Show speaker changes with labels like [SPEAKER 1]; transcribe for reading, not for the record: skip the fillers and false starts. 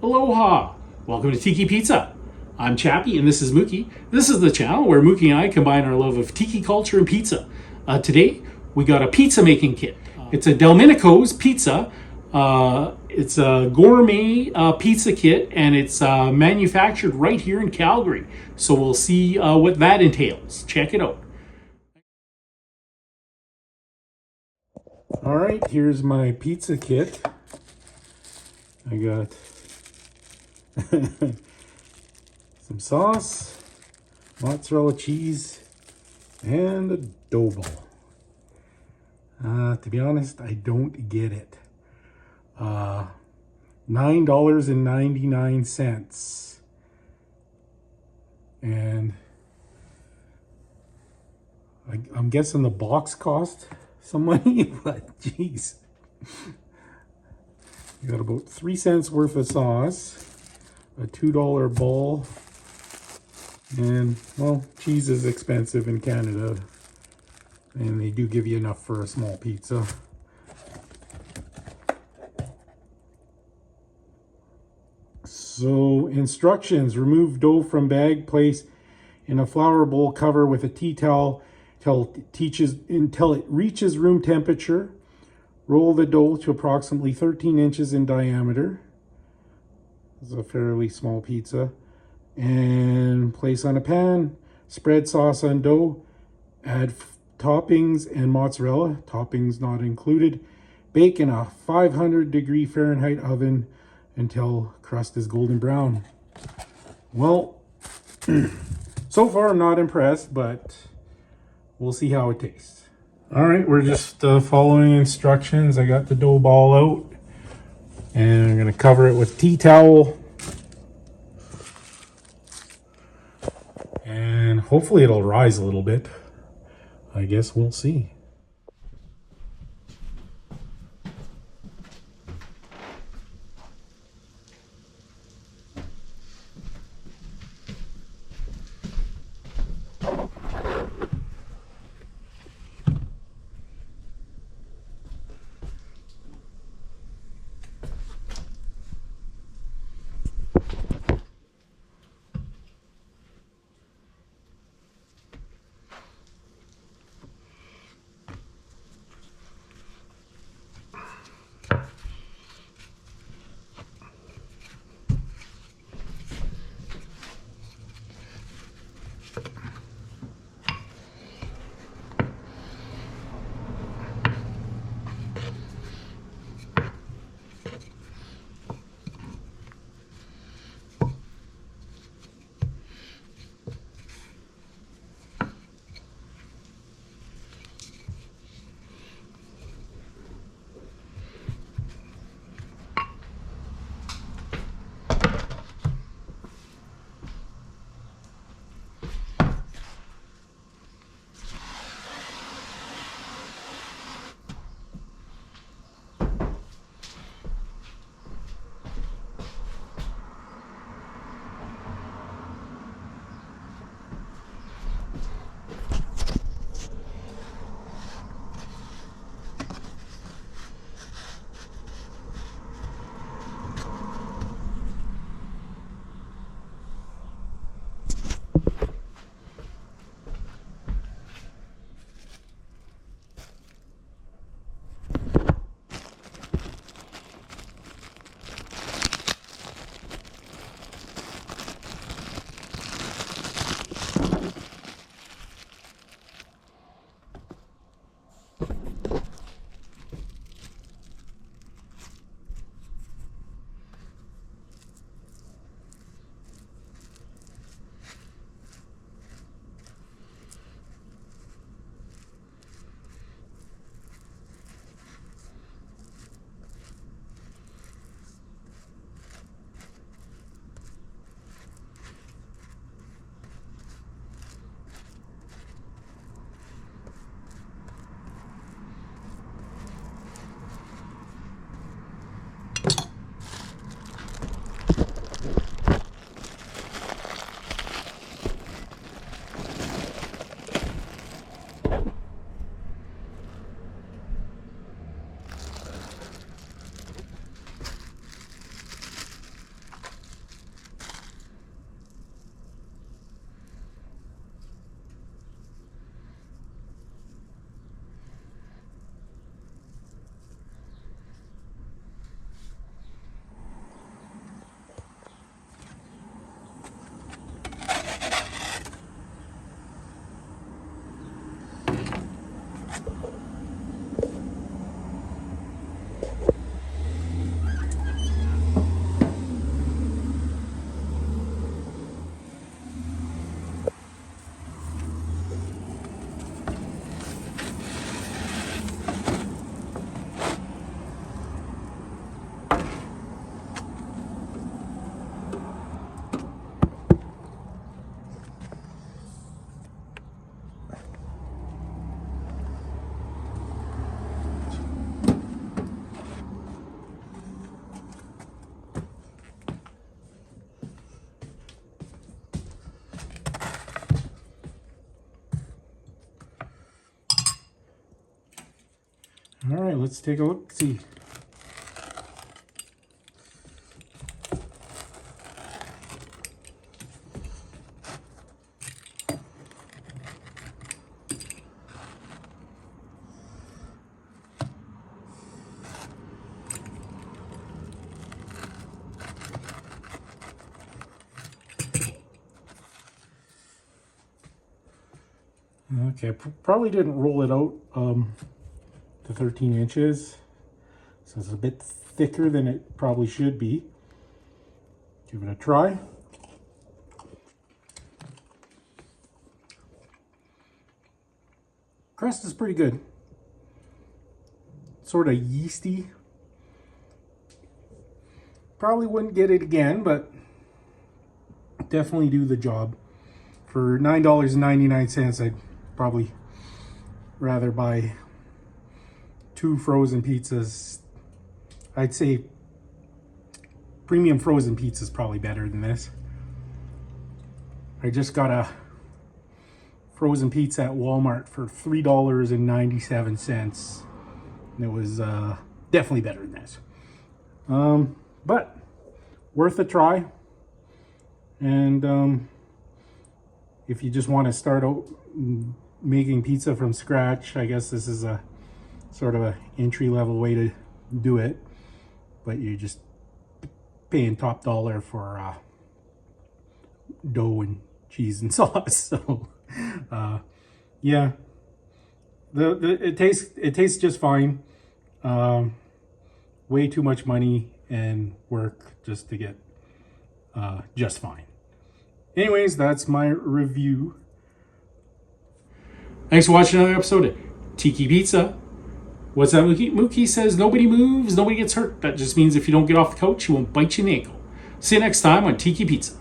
[SPEAKER 1] Aloha! Welcome to Tiki Pizza. I'm Chappie and this is Mookie. This is the channel where Mookie and I combine our love of Tiki culture and pizza. Today, we got a pizza making kit. It's a Minico's pizza. It's a gourmet pizza kit and it's manufactured right here in Calgary. So we'll see what that entails. Check it out. All right, here's my pizza kit. I got some sauce, mozzarella cheese, and a dough ball. To be honest, I don't get it. $9.99. And I'm guessing the box cost some money, but geez. You got about 3 cents worth of sauce, a $2 ball, and well, cheese is expensive in Canada, and they do give you enough for a small pizza. So instructions: remove dough from bag, place in a flour bowl, cover with a tea towel until it reaches room temperature. Roll the dough to approximately 13 inches in diameter. This is a fairly small pizza. And place on a pan. Spread sauce on dough. Add toppings and mozzarella. Toppings not included. Bake in a 500-degree Fahrenheit oven until crust is golden brown. Well, so far I'm not impressed, but we'll see how it tastes. All right, we're just following instructions. I got the dough ball out and I'm gonna cover it with tea towel. And hopefully it'll rise a little bit. I guess we'll see. let's take a look, see. Okay, probably didn't roll it out to 13 inches, so it's a bit thicker than it probably should be. Give it a try. Crust is pretty good. Sort of yeasty. Probably wouldn't get it again, but definitely do the job. For $9.99, I'd probably rather buy 2 frozen pizzas. I'd say premium frozen pizza is probably better than this. I just got a frozen pizza at Walmart for $3.97. And it was definitely better than this. But worth a try. And if you just want to start out making pizza from scratch, I guess this is a sort of a entry-level way to do it. But you're just paying top dollar for dough and cheese and sauce. So yeah, it tastes just fine. Way too much money and work just to get just fine. Anyways, that's my review. Thanks for watching another episode of Tiki Pizza. What's that, Mookie? Mookie says nobody moves, nobody gets hurt. That just means if you don't get off the couch, you won't bite your ankle. See you next time on Tiki Pizza.